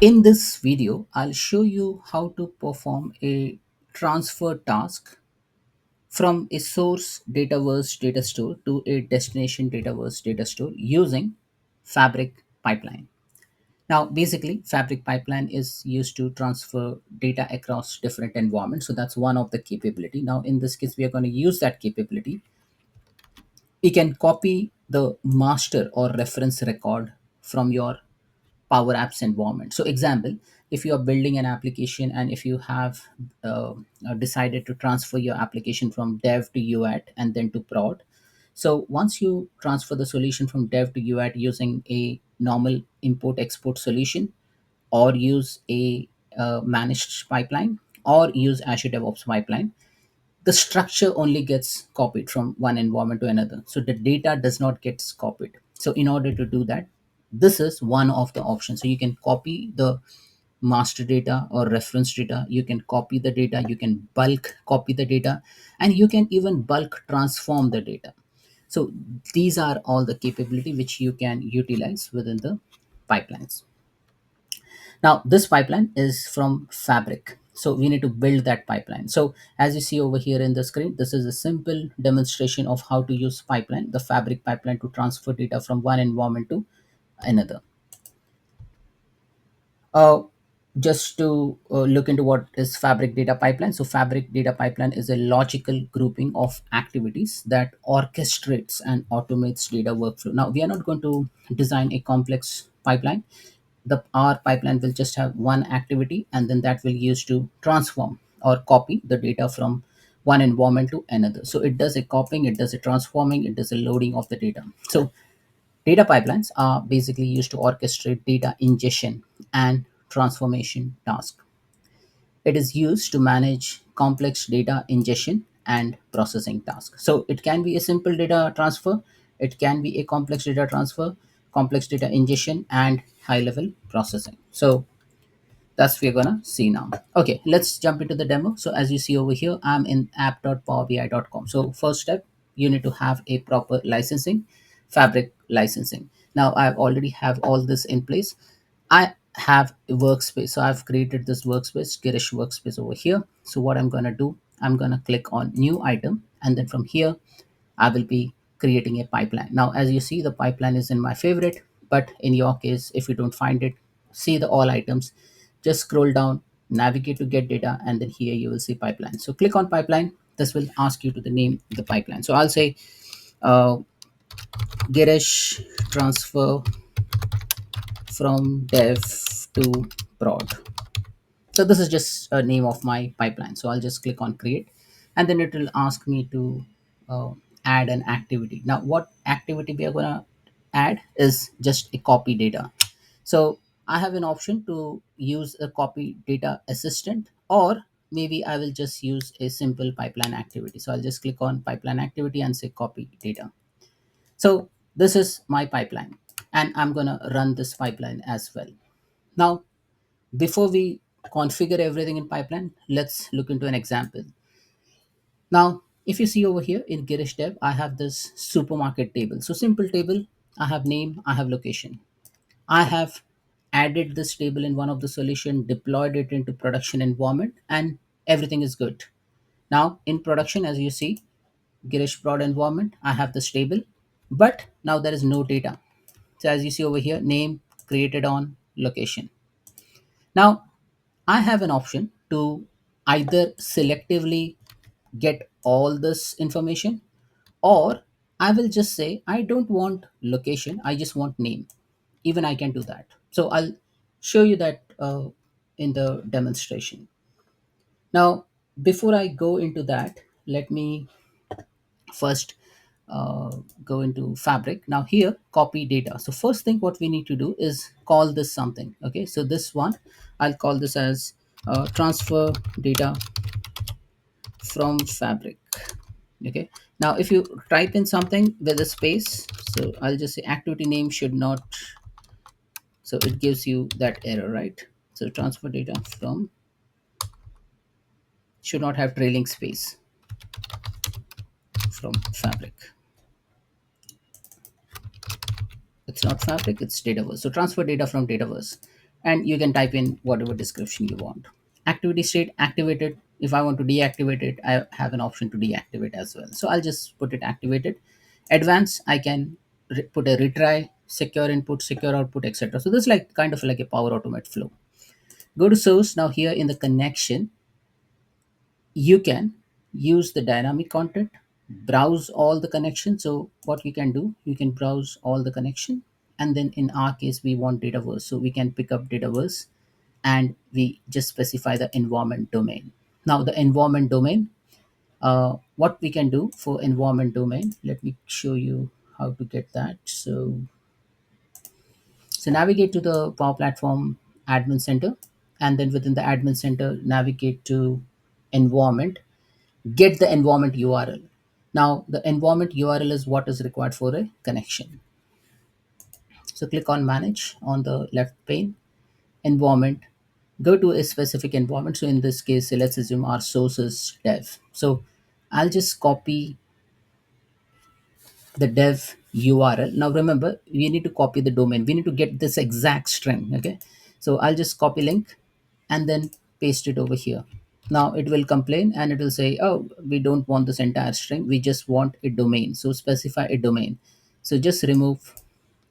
In this video, I'll show you how to perform a transfer task from a source Dataverse data store to a destination Dataverse data store using Fabric pipeline. Now, basically, Fabric pipeline is used to transfer data across different environments. So that's one of the capability. Now, in this case, we are going to use that capability. We can copy the master or reference record from your Power Apps environment. So, example, if you are building an application and if you have decided to transfer your application from dev to UAT and then to prod. So, once you transfer the solution from dev to UAT using a normal import export solution, or use a managed pipeline, or use Azure DevOps pipeline, the structure only gets copied from one environment to another, so the data does not get copied. So in order to do that, this is one of the options. So you can copy the master data or reference data, you can copy the data, you can bulk copy the data, and you can even bulk transform the data. So these are all the capability which you can utilize within the pipelines. Now, this pipeline is from Fabric. So we need to build that pipeline. So as you see over here in the screen, this is a simple demonstration of how to use pipeline, the Fabric pipeline, to transfer data from one environment to another. Uh, just to look into what is Fabric data pipeline. So Fabric data pipeline is a logical grouping of activities that orchestrates and automates data workflow. Now, we are not going to design a complex pipeline. The our pipeline will just have one activity, and then that will use to transform or copy the data from one environment to another. So it does a copying, it does a transforming, it does a loading of the data. So data pipelines are basically used to orchestrate data ingestion and transformation tasks. It is used to manage complex data ingestion and processing tasks. So it can be a simple data transfer, it can be a complex data transfer, complex data ingestion, and high level processing. So that's we're gonna see now. Okay, let's jump into the demo. So as you see over here, I'm in app.powerbi.com. So first step, you need to have a proper licensing, Fabric licensing. Now I already have all this in place. I have a workspace. So I've created this workspace, Girish workspace over here. So what I'm gonna do, I'm gonna click on new item, and then from here I will be creating a pipeline. Now, as you see, the pipeline is in my favorite, but in your case, if you don't find it, see the all items, just scroll down, navigate to get data, and then here you will see pipeline. So click on pipeline. This will ask you to the name the pipeline. So I'll say uh, Girish transfer from dev to prod. So this is just a name of my pipeline. So I'll just click on create, and then it will ask me to uh, add an activity. Now, what activity we are going to add is just a copy data. So I have an option to use a copy data assistant, or maybe I will just use a simple pipeline activity. So I'll just click on pipeline activity and say copy data. So this is my pipeline, and I'm going to run this pipeline as well. Now, before we configure everything in pipeline, let's look into an example. Now, if you see over here in Girish Dev, I have this supermarket table. So simple table, I have name, I have location. I have added this table in one of the solution, deployed it into production environment, and everything is good. Now in production, as you see, Girish prod environment, I have this table, but now there is no data. So as you see over here, name created on location. Now I have an option to either selectively get all this information, or I will just say I don't want location, I just want name. Even I can do that. So I'll show you that in the demonstration. Now, before I go into that, let me first go into Fabric. Now here, copy data. So first thing what we need to do is call this something. Okay, so this one, I'll call this as transfer data from Fabric. Okay, now if you type in something with a space, so I'll just say activity name should not, so it gives you that error, right? So transfer data from should not have trailing space from Fabric. It's not Fabric, it's Dataverse. So transfer data from Dataverse. and you can type in whatever description you want. Activity state activated. If I want to deactivate it, I have an option to deactivate as well. So I'll just put it activated. Advanced, I can put a retry, secure input, secure output, etc. So this is like kind of like a Power Automate flow. Go to source. Now here in the connection, you can use the dynamic content, browse all the connections. So what you can do, you can browse all the connection, and then in our case we want Dataverse, so we can pick up Dataverse, and we just specify the environment domain. Now the environment domain, what we can do for environment domain, let me show you how to get that. So navigate to the Power Platform admin center, and then within the admin center navigate to environment, get the environment URL. Now the environment URL is what is required for a connection. So click on manage on the left pane, environment, go to a specific environment. So in this case, let's assume our source is dev. So I'll just copy the dev URL. Now remember, we need to copy the domain. We need to get this exact string. Okay. So I'll just copy link and then paste it over here. Now it will complain and it will say, oh, we don't want this entire string. We just want a domain. So specify a domain. So just remove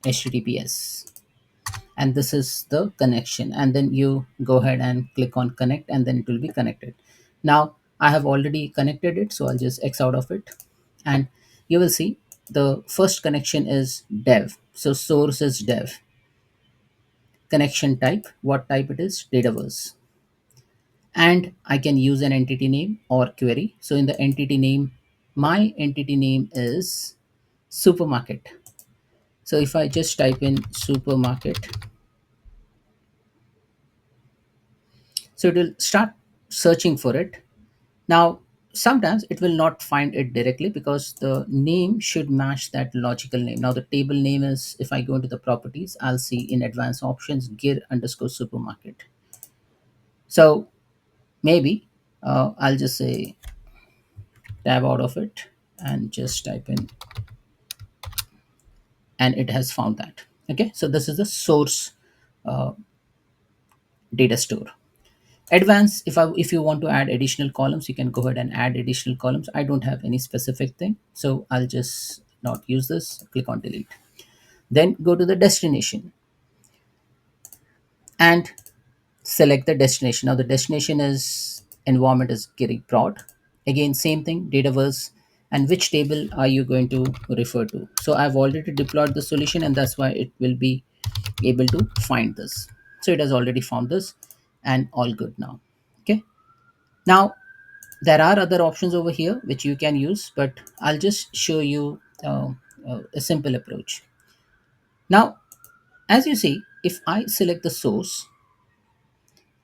HTTPS, and this is the connection, and then you go ahead and click on connect, and then it will be connected. Now I have already connected it, so I'll just X out of it, and you will see the first connection is dev. So source is dev, connection type, what type it is, Dataverse, and I can use an entity name or query. So in the entity name, my entity name is supermarket. So if I just type in supermarket, so it will start searching for it. Now, sometimes it will not find it directly because the name should match that logical name. Now, the table name is, if I go into the properties, I'll see in advanced options, gear underscore supermarket. So maybe I'll just say tab out of it and just type in, and it has found that. Okay, so this is the source uh, data store. Advanced, if you want to add additional columns, you can go ahead and add additional columns. I don't have any specific thing, so I'll just not use this. Click on delete, then go to the destination and select the destination. Now the destination is environment is Giri prod. Again, same thing, Dataverse, and which table are you going to refer to. So I've already deployed the solution, and that's why it will be able to find this. So it has already found this, and all good now. Okay. Now there are other options over here which you can use, but I'll just show you a simple approach. Now, as you see, if I select the source,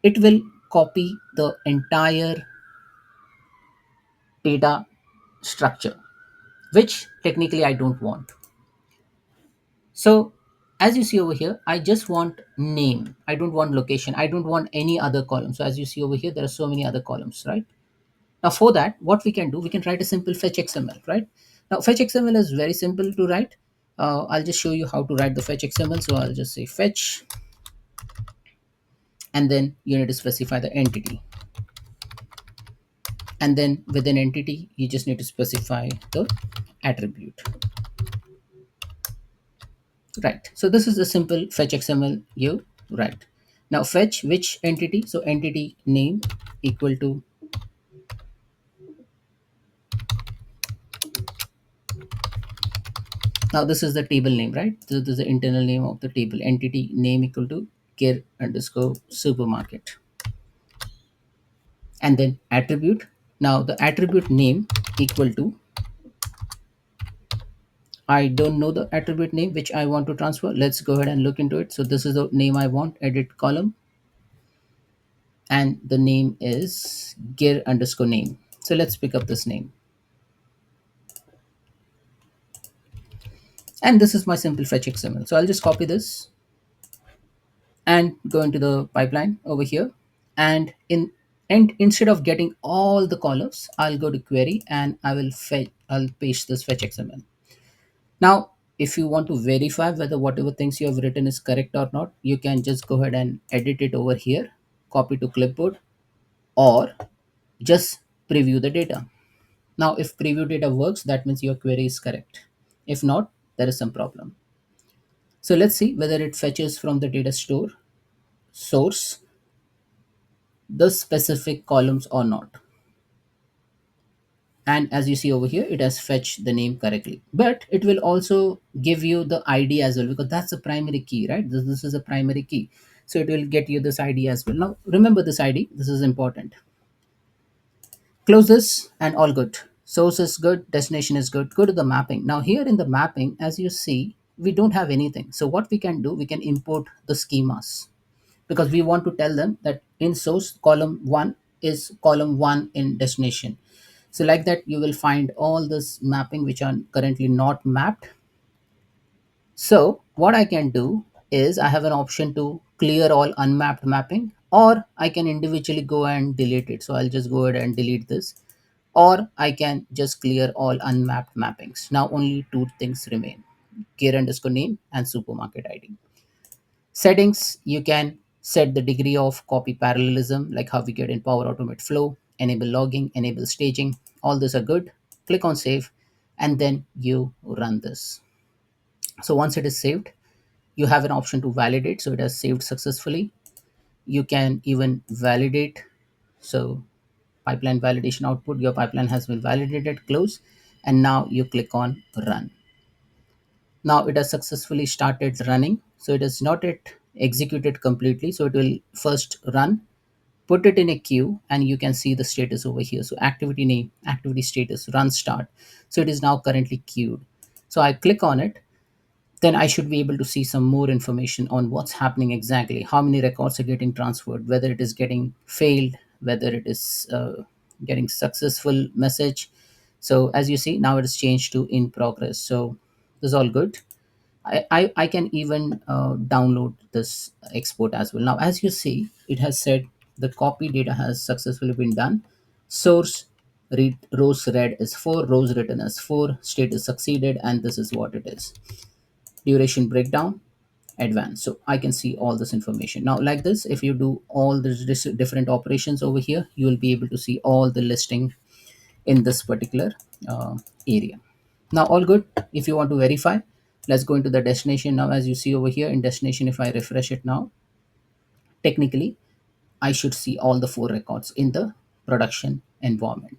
it will copy the entire data structure, which technically I don't want. So as you see over here, I just want name. I don't want location. I don't want any other column. So as you see over here, there are so many other columns, right? Now for that, what we can do, we can write a simple fetch XML, right? Now fetch XML is very simple to write. I'll just show you how to write the fetch XML. So I'll just say fetch, and then you need to specify the entity. And then within entity, you just need to specify the attribute. Right. So this is a simple fetch XML you write. Now fetch which entity? So entity name equal to, now this is the table name, right? So this is the internal name of the table. Entity name equal to care underscore supermarket. And then attribute. Now the attribute name equal to, I don't know the attribute name which I want to transfer. Let's go ahead and look into it. So this is the name I want, edit column, and the name is gear underscore name. So let's pick up this name. And this is my simple fetch XML. So I'll just copy this and go into the pipeline over here. And instead of getting all the columns, I'll go to query and I'll paste this fetch XML. Now if you want to verify whether whatever things you have written is correct or not, you can just go ahead and edit it over here, copy to clipboard, or just preview the data. Now, if preview data works, that means your query is correct. If not, there is some problem. So let's see whether it fetches from the data store source the specific columns or not. And as you see over here, it has fetched the name correctly, but it will also give you the ID as well, because that's the primary key, right? This is a primary key, so it will get you this ID as well. Now remember this ID, this is important. Close this and all good. Source is good, destination is good. Go to the mapping. Now here in the mapping, as you see, we don't have anything. So what we can do, we can import the schemas, because we want to tell them that in source column 1 is column 1 in destination. So like that, you will find all this mapping which are currently not mapped. So what I can do is I have an option to clear all unmapped mapping, or I can individually go and delete it. So I'll just go ahead and delete this, or I can just clear all unmapped mappings. Now only two things remain: gear underscore name and supermarket ID. Settings, you can set the degree of copy parallelism, like how we get in Power Automate Flow, enable logging, enable staging. All those are good. Click on save, and then you run this. So once it is saved, you have an option to validate. So it has saved successfully. You can even validate. So pipeline validation output, your pipeline has been validated, close, and now you click on run. Now it has successfully started running. So it is not yet executed completely. So it will first run, put it in a queue, and you can see the status over here. So activity name, activity status, run start. So it is now currently queued. So I click on it, then I should be able to see some more information on what's happening exactly, how many records are getting transferred, whether it is getting failed, whether it is getting successful message. So as you see, now it is changed to in progress. So this is all good. I can even download this export as well. Now, as you see, it has said the copy data has successfully been done. Source read rows read is 4, rows written as 4, status succeeded, and this is what it is. Duration breakdown, advanced. So I can see all this information. Now, like this, if you do all these different operations over here, you will be able to see all the listing in this particular area. Now all good. If you want to verify, let's go into the destination. Now as you see over here in destination, if I refresh it now, technically I should see all the 4 records in the production environment.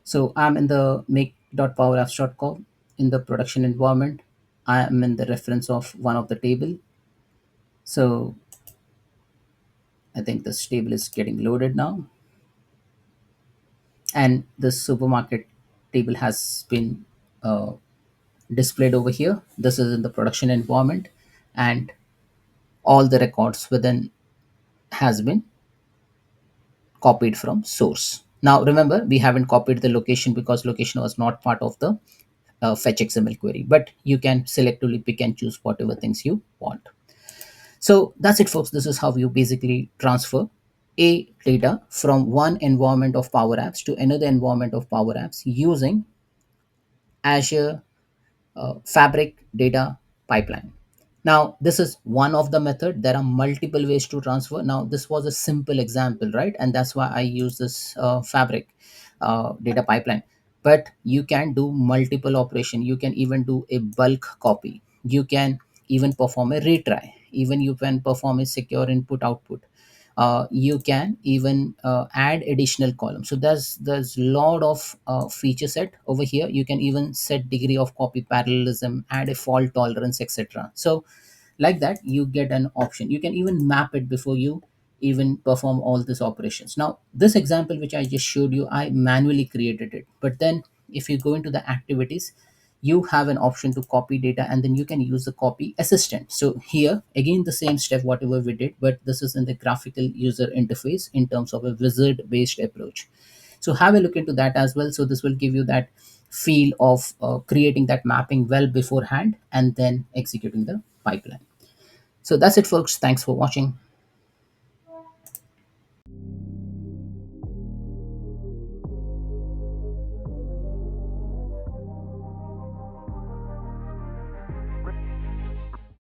So I'm in the make.powerapps.com. In the production environment, I am in the reference of one of the table. So I think this table is getting loaded now, and the supermarket table has been uh, displayed over here. This is in the production environment, and all the records within has been copied from source. Now remember, we haven't copied the location because location was not part of the fetch XML query, but you can selectively pick and choose whatever things you want. So that's it, folks. This is how you basically transfer a data from one environment of Power Apps to another environment of Power Apps using Azure Fabric data pipeline. Now, this is one of the method. There are multiple ways to transfer. Now, this was a simple example, right? And that's why I use this Fabric data pipeline. But you can do multiple operation. You can even do a bulk copy. You can even perform a retry. Even you can perform a secure input output. You can even add additional columns. So there's lot of feature set over here. You can even set degree of copy parallelism, add a fault tolerance, etc. So like that, you get an option. You can even map it before you even perform all these operations. Now this example which I just showed you, I manually created it, but then if you go into the activities, you have an option to copy data, and then you can use the copy assistant. So here again, the same step whatever we did, but this is in the graphical user interface in terms of a wizard based approach. So have a look into that as well. So this will give you that feel of creating that mapping well beforehand and then executing the pipeline. So that's it, folks. Thanks for watching.